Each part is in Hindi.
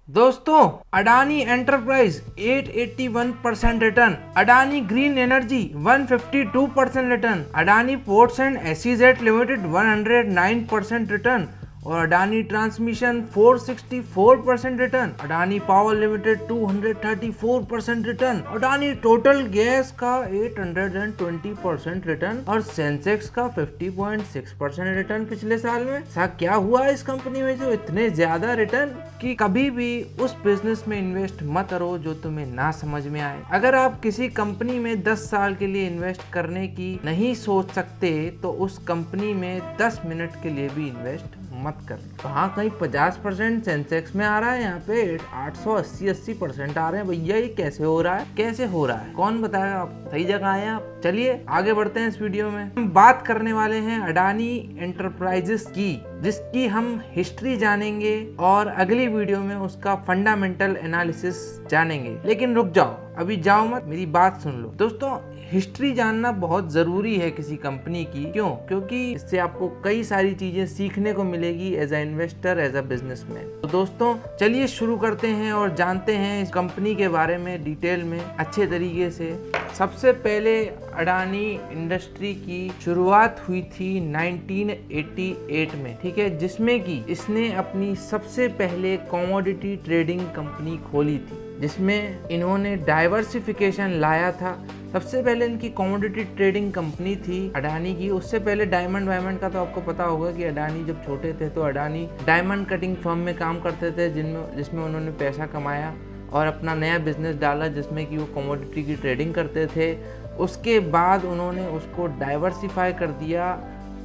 दोस्तों, Adani enterprise 881% return, Adani green energy 152% return, Adani ports and SEZ limited 109% return और Adani transmission 464% return, Adani power limited 234% return, Adani total gas का 820% रिटर्न और सेंसेक्स का 50.6% रिटर्न पिछले साल में। ऐसा क्या हुआ इस कंपनी में जो इतने ज्यादा रिटर्न? कि कभी भी उस बिजनेस में इन्वेस्ट मत करो जो तुम्हें ना समझ में आए। अगर आप किसी कंपनी में 10 साल के लिए इन्वेस्ट करने की नहीं सोच सकते तो उस कंपनी में 10 मिनट के लिए भी इन्वेस्ट मत कर। वहाँ कहीं 50% सेंसेक्स में आ रहा है, यहाँ पे 880% आ रहे हैं। भैया ये कैसे हो रहा है? कैसे हो रहा है? कौन बताएगा? आप सही जगह आए हैं आप। चलिए आगे बढ़ते हैं। इस वीडियो में हम बात करने वाले हैं अडानी एंटरप्राइजेस की, जिसकी हम हिस्ट्री जानेंगे और अगली वीडियो में उसका फंडामेंटल एनालिसिस जानेंगे। लेकिन रुक जाओ, अभी जाओ मत, मेरी बात सुन लो। दोस्तों, हिस्ट्री जानना बहुत जरूरी है किसी कंपनी की। क्यों? क्योंकि इससे आपको कई सारी चीजें सीखने को मिलेगी as a investor, as a businessman. तो दोस्तों चलिए शुरू करते हैं और जानते हैं इस कंपनी के बारे में डिटेल में अच्छे तरीके से। सबसे पहले अडानी इंडस्ट्री की शुरुआत हुई थी 1988 में, ठीक है, जिसमें कि इसने अपनी सबसे पहले कमोडिटी ट्रेडिंग कंपनी खोली थी, जिसमें इन्होंने डाइवर्सिफिकेशन लाया था। सबसे पहले इनकी कमोडिटी ट्रेडिंग कंपनी थी अडानी की। उससे पहले डायमंड वायमंड का तो आपको पता होगा कि अडानी जब छोटे थे तो अडानी डायमंड कटिंग फर्म में काम करते थे, जिसमें उन्होंने पैसा कमाया और अपना नया बिजनेस डाला जिसमें कि वो कमोडिटी की ट्रेडिंग करते थे। उसके बाद उन्होंने उसको डाइवर्सिफाई कर दिया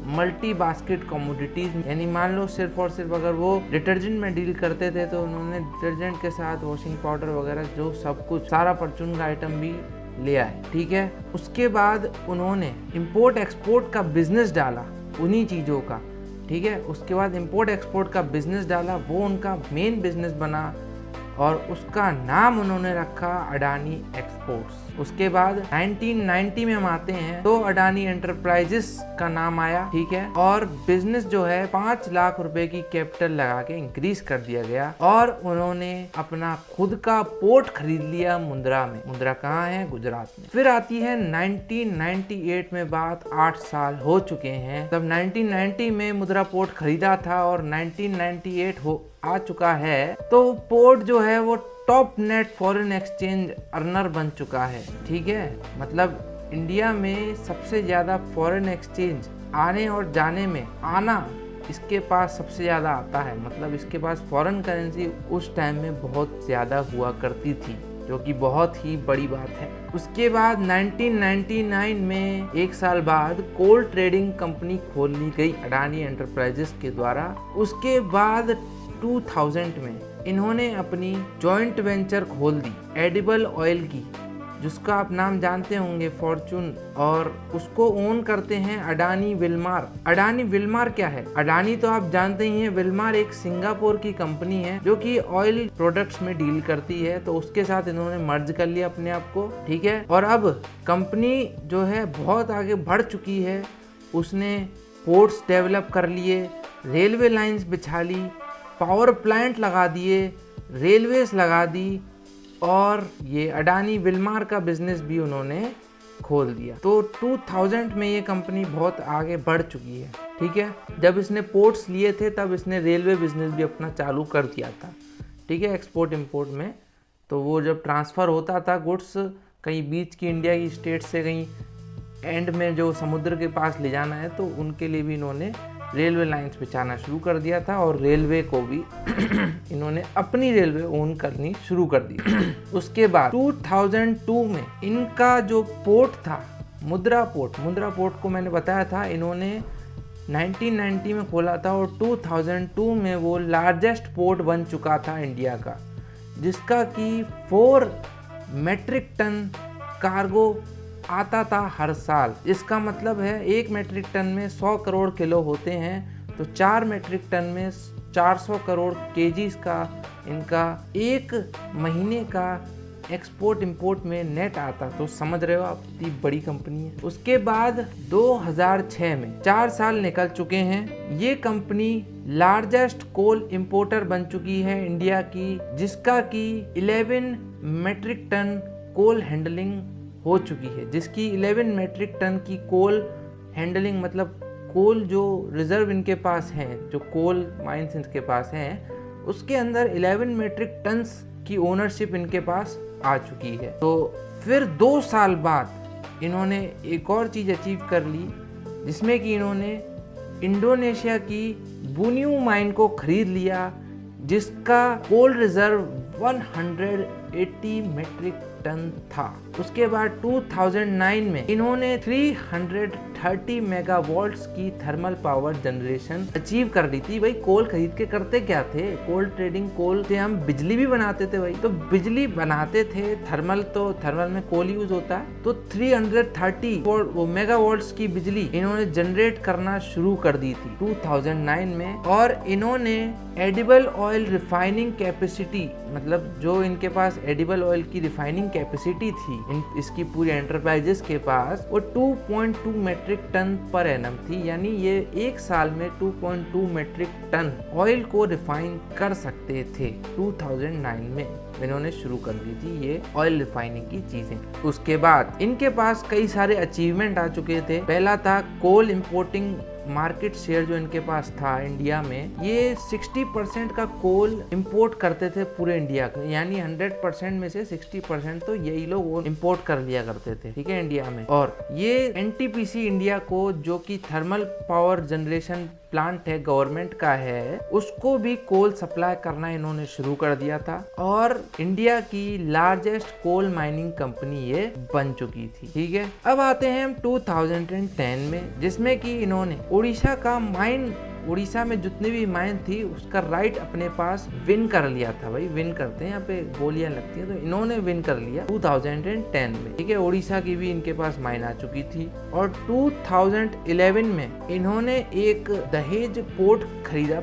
मल्टी बास्केट कमोडिटीज, यानी मान लो सिर्फ और सिर्फ अगर वो डिटर्जेंट में डील करते थे तो उन्होंने डिटर्जेंट के साथ वॉशिंग पाउडर वगैरह जो सब कुछ सारा परचून का आइटम भी ले आए, ठीक है। उसके बाद उन्होंने इंपोर्ट एक्सपोर्ट का बिजनेस डाला उन्हीं चीज़ों का, ठीक है। उसके बाद इंपोर्ट एक्सपोर्ट का बिजनेस डाला, वो उनका मेन बिजनेस बना और उसका नाम उन्होंने रखा अडानी एक्सपोर्ट्स। उसके बाद 1990 में हम आते हैं तो अडानी एंटरप्राइजेस का नाम आया, ठीक है, और बिजनेस जो है 5 लाख रुपए की कैपिटल लगा के इंक्रीज कर दिया गया और उन्होंने अपना खुद का पोर्ट खरीद लिया मुंद्रा में। मुंद्रा कहाँ है? गुजरात में। फिर आती है 1998 में बात, 8 साल हो चुके हैं। तब 1990 में मुंद्रा पोर्ट खरीदा था और 1998 आ चुका है, तो पोर्ट जो है वो top net foreign exchange earner बन चुका है, ठीक है। मतलब इंडिया में सबसे ज्यादा फॉरेन एक्सचेंज आने और जाने में आना इसके पास सबसे ज्यादा आता है। मतलब इसके पास फॉरेन करेंसी उस टाइम में बहुत ज्यादा हुआ करती थी, जो कि बहुत ही बड़ी बात है। उसके बाद 1999 में, 1 साल बाद, कोल ट्रेडिंग कंपनी खोल ली गई अडानी एंटरप्राइजेस के द्वारा। उसके बाद 2000 में इन्होंने अपनी जॉइंट वेंचर खोल दी एडिबल ऑयल की, जिसका आप नाम जानते होंगे, फॉर्चून, और उसको ओन करते हैं अडानी विल्मार। अडानी विल्मार क्या है? अडानी तो आप जानते ही हैं, विल्मार एक सिंगापुर की कंपनी है जो कि ऑयल प्रोडक्ट्स में डील करती है, तो उसके साथ इन्होंने मर्ज कर लिया अपने आप को, ठीक है। और अब कंपनी जो है बहुत आगे बढ़ चुकी है। उसने पोर्ट्स डेवलप कर लिए, रेलवे लाइंस बिछा ली, पावर प्लांट लगा दिए, रेलवेज लगा दी और ये अडानी विल्मार का बिजनेस भी उन्होंने खोल दिया। तो 2000 में ये कंपनी बहुत आगे बढ़ चुकी है, ठीक है। जब इसने पोर्ट्स लिए थे तब इसने रेलवे बिजनेस भी अपना चालू कर दिया था, ठीक है, एक्सपोर्ट इंपोर्ट में। तो वो जब ट्रांसफ़र होता था गुड्स कहीं बीच की इंडिया की स्टेट से कहीं एंड में जो समुद्र के पास ले जाना है, तो उनके लिए भी इन्होंने रेलवे लाइंस बिछाना शुरू कर दिया था और रेलवे को भी इन्होंने अपनी रेलवे ओन करनी शुरू कर दी। उसके बाद 2002 में इनका जो पोर्ट था मुंद्रा पोर्ट को मैंने बताया था इन्होंने 1990 में खोला था और 2002 में वो लार्जेस्ट पोर्ट बन चुका था इंडिया का, जिसका कि 4 मेट्रिक टन कार्गो आता था हर साल। इसका मतलब है 1 मेट्रिक टन में 100 करोड़ किलो होते हैं, तो 4 मेट्रिक टन में 400 करोड़ केजीज का इनका एक महीने का एक्सपोर्ट इंपोर्ट में नेट आता, तो समझ रहे हो आप कितनी बड़ी कंपनी है। उसके बाद 2006 में 4 साल निकल चुके हैं, ये कंपनी लार्जेस्ट कोल इंपोर्टर बन चुकी है इंडिया की, जिसका की 11 मेट्रिक टन कोल हैंडलिंग हो चुकी है, जिसकी 11 मेट्रिक टन की कोल हैंडलिंग मतलब कोल जो रिजर्व इनके पास हैं, जो कोल माइंस इनके पास हैं, उसके अंदर 11 मेट्रिक टन्स की ओनरशिप इनके पास आ चुकी है। तो फिर 2 साल बाद इन्होंने एक और चीज़ अचीव कर ली, जिसमें कि इन्होंने इंडोनेशिया की बुनियू माइन को खरीद लिया, जिसका कोल रिजर्व 180 मेट्रिक टन था। उसके बाद 2009 में इन्होंने 330 मेगावाट्स की थर्मल पावर जनरेशन अचीव कर ली थी। भाई कोल खरीद के करते क्या थे, कोल ट्रेडिंग, कोल से हम बिजली भी बनाते थे भाई, तो बिजली बनाते थे, थर्मल तो थर्मल में कोल यूज होता है, तो 330 मेगावाट्स की बिजली इन्होंने जनरेट करना शुरू कर दी थी 2009 में। और इन्होंने एडिबल ऑयल रिफाइनिंग कैपेसिटी, मतलब जो इनके पास एडिबल ऑयल की रिफाइनिंग कैपेसिटी थी इसकी पूरी एंटरप्राइजेस के पास, वो 2.2 मेट्रिक टन पर एनम थी, यानी ये एक साल में 2.2 मेट्रिक टन ऑयल को रिफाइन कर सकते थे। 2009 में इन्होंने शुरू कर दी थी ये ऑयल रिफाइनिंग की चीजें। उसके बाद इनके पास कई सारे अचीवमेंट आ चुके थे। पहला था कोल इंपोर्टिंग मार्केट शेयर, जो इनके पास था इंडिया में, ये 60% का कोल इंपोर्ट करते थे पूरे इंडिया का, यानी 100% में से 60% तो यही लोग इंपोर्ट कर लिया करते थे, ठीक है, इंडिया में। और ये एनटीपीसी इंडिया को, जो कि थर्मल पावर जनरेशन प्लांट है, गवर्नमेंट का है, उसको भी कोल सप्लाई करना इन्होंने शुरू कर दिया था, और इंडिया की लार्जेस्ट कोल माइनिंग कंपनी ये बन चुकी थी, ठीक है। अब आते हैं हम 2010 में, जिसमें कि इन्होंने उड़ीसा का माइन, उड़ीसा में जितनी भी माइन थी उसका राइट अपने पास विन कर लिया था। भाई विन करते हैं, यहाँ पे गोलियां लगती हैं, तो इन्होंने विन कर लिया 2010 में, ठीक है। उड़ीसा की भी इनके पास माइन आ चुकी थी। और 2011 में इन्होंने एक दहेज पोर्ट खरीदा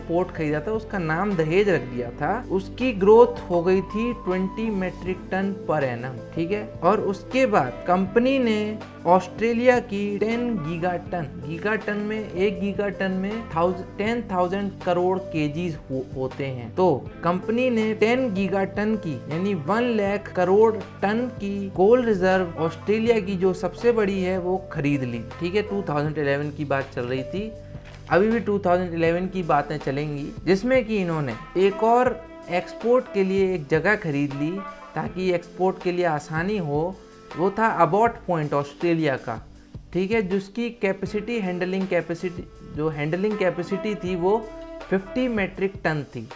था, उसका नाम दहेज रख दिया था। उसकी ग्रोथ हो गई थी 20 मेट्रिक टन पर एनम, ठीक है। और उसके बाद कंपनी ने ऑस्ट्रेलिया की 10 गीगाटन में, 1 गीगाटन में 10,000 करोड़ केजीज होते हैं, तो कंपनी ने 10 गीगाटन की, यानी 1 लाख करोड़ टन की कोल रिजर्व ऑस्ट्रेलिया की, जो सबसे बड़ी है, वो खरीद ली, ठीक है। 2011 की बात चल रही थी, अभी भी 2011 की बातें चलेंगी, जिसमें कि इन्होंने एक और एक्सपोर्ट के लिए एक जगह खरीद ली ताकि एक्सपोर्ट के लिए आसानी हो। वो था अबॉट पॉइंट ऑस्ट्रेलिया का, ठीक है, जिसकी कैपेसिटी हैंडलिंग कैपेसिटी थी वो 50 मेट्रिक टन थी,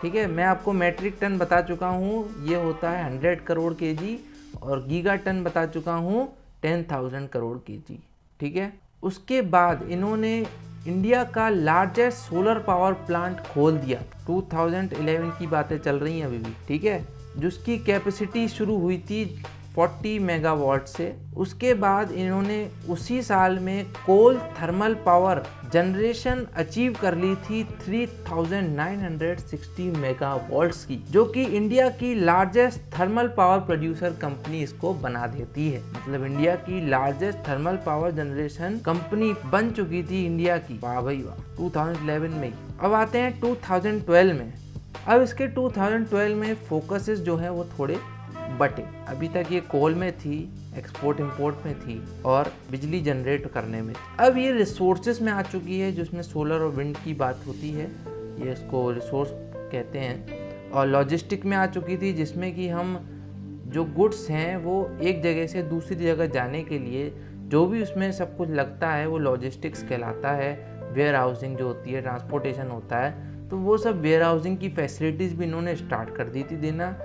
ठीक है। मैं आपको मेट्रिक टन बता चुका हूँ, ये होता है 100 करोड़ केजी, और गीगा टन बता चुका हूँ 10,000 करोड़ केजी, ठीक है। उसके बाद इन्होंने इंडिया का लार्जेस्ट सोलर पावर प्लांट खोल दिया, 2011 की बातें चल रही हैं अभी भी, ठीक है, जिसकी कैपेसिटी शुरू हुई थी 40 मेगावाट से। उसके बाद इन्होंने उसी साल में कोल थर्मल पावर जनरेशन अचीव कर ली थी 3,960 मेगावाट्स की, जो कि इंडिया की largest thermal power producer company इसको बना देती है। मतलब इंडिया की largest thermal power generation company बन चुकी थी इंडिया की, वाह भाई वाह, 2011 में ही। अब आते हैं 2012 में। अब इसके 2012 में फोकसेस जो है वो थोड़े बटे। अभी तक ये कोल में थी, एक्सपोर्ट इंपोर्ट में थी, और बिजली जनरेट करने में। अब ये रिसोर्सेज में आ चुकी है, जिसमें सोलर और विंड की बात होती है, ये इसको रिसोर्स कहते हैं। और लॉजिस्टिक में आ चुकी थी, जिसमें कि हम जो गुड्स हैं वो एक जगह से दूसरी जगह जाने के लिए जो भी उसमें सब कुछ लगता है वो लॉजिस्टिक्स कहलाता है। वेयर हाउसिंग जो होती है, ट्रांसपोर्टेशन होता है, तो वो सब वेयर हाउसिंग की फैसिलिटीज़ भी इन्होंने स्टार्ट कर दी थी देना।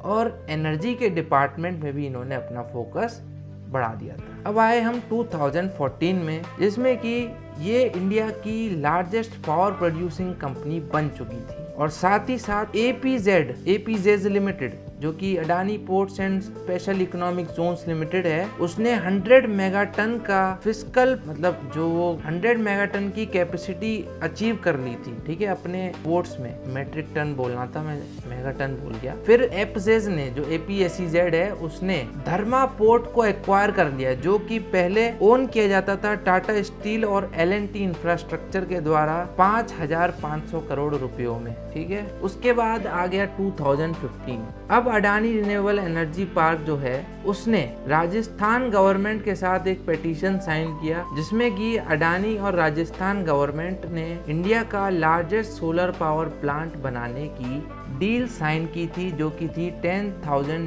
और एनर्जी के डिपार्टमेंट में भी इन्होंने अपना फोकस बढ़ा दिया था। अब आए हम 2014 में, जिसमें कि ये इंडिया की लार्जेस्ट पावर प्रोड्यूसिंग कंपनी बन चुकी थी, और साथ ही साथ एपीजेड लिमिटेड, जो कि Adani ports and special economic zones limited है, उसने 100 मेगाटन का फिजिकल मतलब जो 100 मेगाटन की कैपेसिटी अचीव कर ली थी, ठीक है, अपने पोर्ट्स में। मैट्रिक टन बोलना था, मैं मेगाटन बोल गया। फिर एपजेज ने, जो APSEZ है, उसने धर्मा पोर्ट को एक्वायर कर लिया, जो कि पहले ओन किया जाता था टाटा स्टील और L&T इंफ्रास्ट्रक्चर के द्वारा 5,500 करोड़ रुपयों में, ठीक है। उसके बाद आ गया 2015। अब अडानी रिन्यूएबल एनर्जी पार्क जो है, उसने राजस्थान गवर्नमेंट के साथ एक पिटीशन साइन किया, जिसमें कि अडानी और राजस्थान गवर्नमेंट ने इंडिया का लार्जेस्ट सोलर पावर प्लांट बनाने की डील साइन की थी, जो की थी 10,000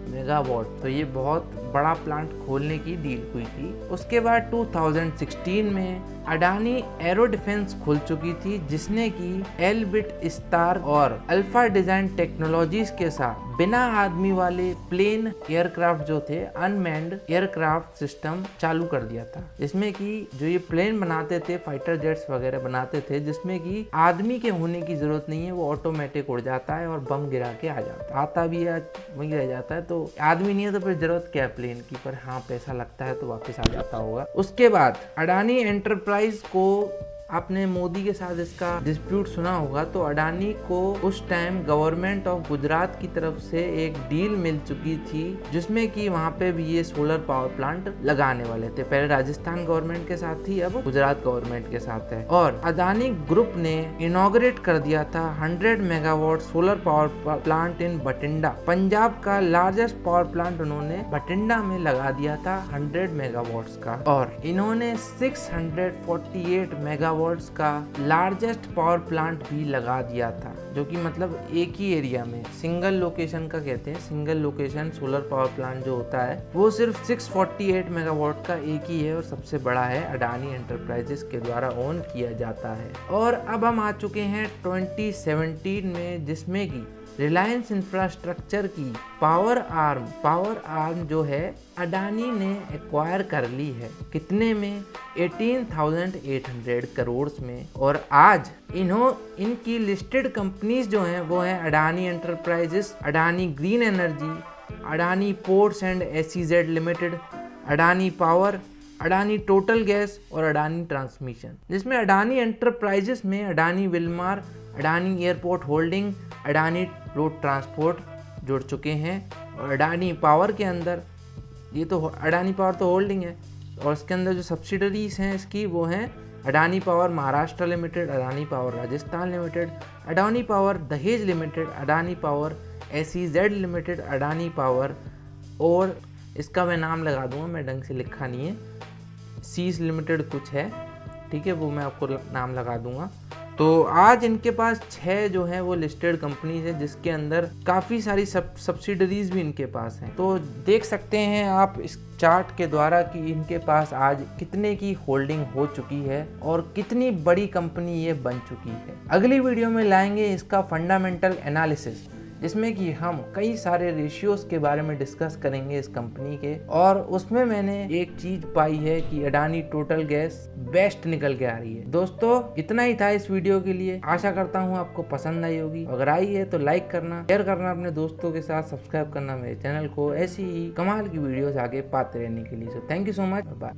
मेगावाट। तो ये बहुत बड़ा प्लांट खोलने की डील हुई थी। उसके बाद 2016 में अडानी एरो डिफेंस खुल चुकी थी, जिसने की एलबिट स्टार और अल्फा डिजाइन टेक्नोलॉजीज के साथ बिना आदमी वाले प्लेन एयरक्राफ्ट जो थे, अनमैन्ड एयरक्राफ्ट सिस्टम चालू कर दिया था, जिसमें कि जो ये प्लेन बनाते थे, फाइटर जेट्स वगैरह बनाते थे, जिसमें कि आदमी के होने की जरूरत नहीं है, वो ऑटोमेटिक उड़ जाता है और बम गिरा के आ जाता है, आता भी है वहीं रह जाता है। तो आदमी नहीं है तो फिर जरूरत क्या है प्लेन की, पर हाँ पैसा लगता है तो वापस आ जाता होगा। उसके बाद अडानी एंटरप्राइज को, आपने मोदी के साथ इसका डिस्प्यूट सुना होगा, तो अडानी को उस टाइम गवर्नमेंट ऑफ गुजरात की तरफ से एक डील मिल चुकी थी, जिसमें कि वहाँ पे भी ये सोलर पावर प्लांट लगाने वाले थे। पहले राजस्थान गवर्नमेंट के साथ थी, अब गुजरात गवर्नमेंट के साथ है। और अडानी ग्रुप ने इनॉग्रेट कर दिया था 100 megawatt solar power plant in Bathinda. Punjab का लार्जेस्ट पावर प्लांट उन्होंने बठिंडा में लगा दिया था 100 मेगावाट्स का। और इन्होंने 648 मेगावाट का लार्जेस्ट पावर प्लांट भी लगा दिया था, जो कि मतलब एक ही एरिया में, सिंगल लोकेशन का कहते हैं, single location solar power plant जो होता है वो सिर्फ 648 मेगावाट का एक ही है और सबसे बड़ा है, अडानी एंटरप्राइजेस के द्वारा ओन किया जाता है। और अब हम आ चुके हैं 2017 में, जिसमें कि रिलायंस इंफ्रास्ट्रक्चर की पावर आर्म जो है अडानी ने एक्वायर कर ली है। कितने में? 18,800 करोड़ में। और आज इनकी लिस्टेड कंपनीज जो हैं वो हैं Adani enterprises, Adani green energy, Adani ports and SEZ limited, Adani power, Adani total gas और अडानी ट्रांसमिशन। जिसमें अडानी एंटरप्राइजेस में Adani Wilmar, Adani airport holding, Adani road transport जुड़ चुके हैं। और अडानी पावर के अंदर, ये तो अडानी पावर तो होल्डिंग है, और इसके अंदर जो सब्सिडरीज हैं इसकी वो हैं Adani power Maharashtra limited, Adani power Rajasthan limited, Adani power Dahej limited, Adani power SEZ limited, Adani power, और इसका मैं नाम लगा दूंगा, मैं ढंग से लिखा नहीं है, सीज लिमिटेड कुछ है, ठीक है, वो मैं आपको नाम लगा दूंगा। तो आज इनके पास 6 जो है वो लिस्टेड कंपनीज है, जिसके अंदर काफ़ी सारी सब्सिडरीज भी इनके पास हैं। तो देख सकते हैं आप इस चार्ट के द्वारा कि इनके पास आज कितने की होल्डिंग हो चुकी है और कितनी बड़ी कंपनी ये बन चुकी है। अगली वीडियो में लाएंगे इसका फंडामेंटल एनालिसिस, जिसमें कि हम कई सारे रेशियोज के बारे में डिस्कस करेंगे इस कंपनी के। और उसमें मैंने एक चीज पाई है कि अडानी टोटल गैस बेस्ट निकल के आ रही है। दोस्तों इतना ही था इस वीडियो के लिए, आशा करता हूँ आपको पसंद आई होगी। अगर आई है तो लाइक करना, शेयर करना अपने दोस्तों के साथ, सब्सक्राइब करना मेरे चैनल को, ऐसी ही कमाल की वीडियोस आगे पाते रहने के लिए। So thank you so much, bye.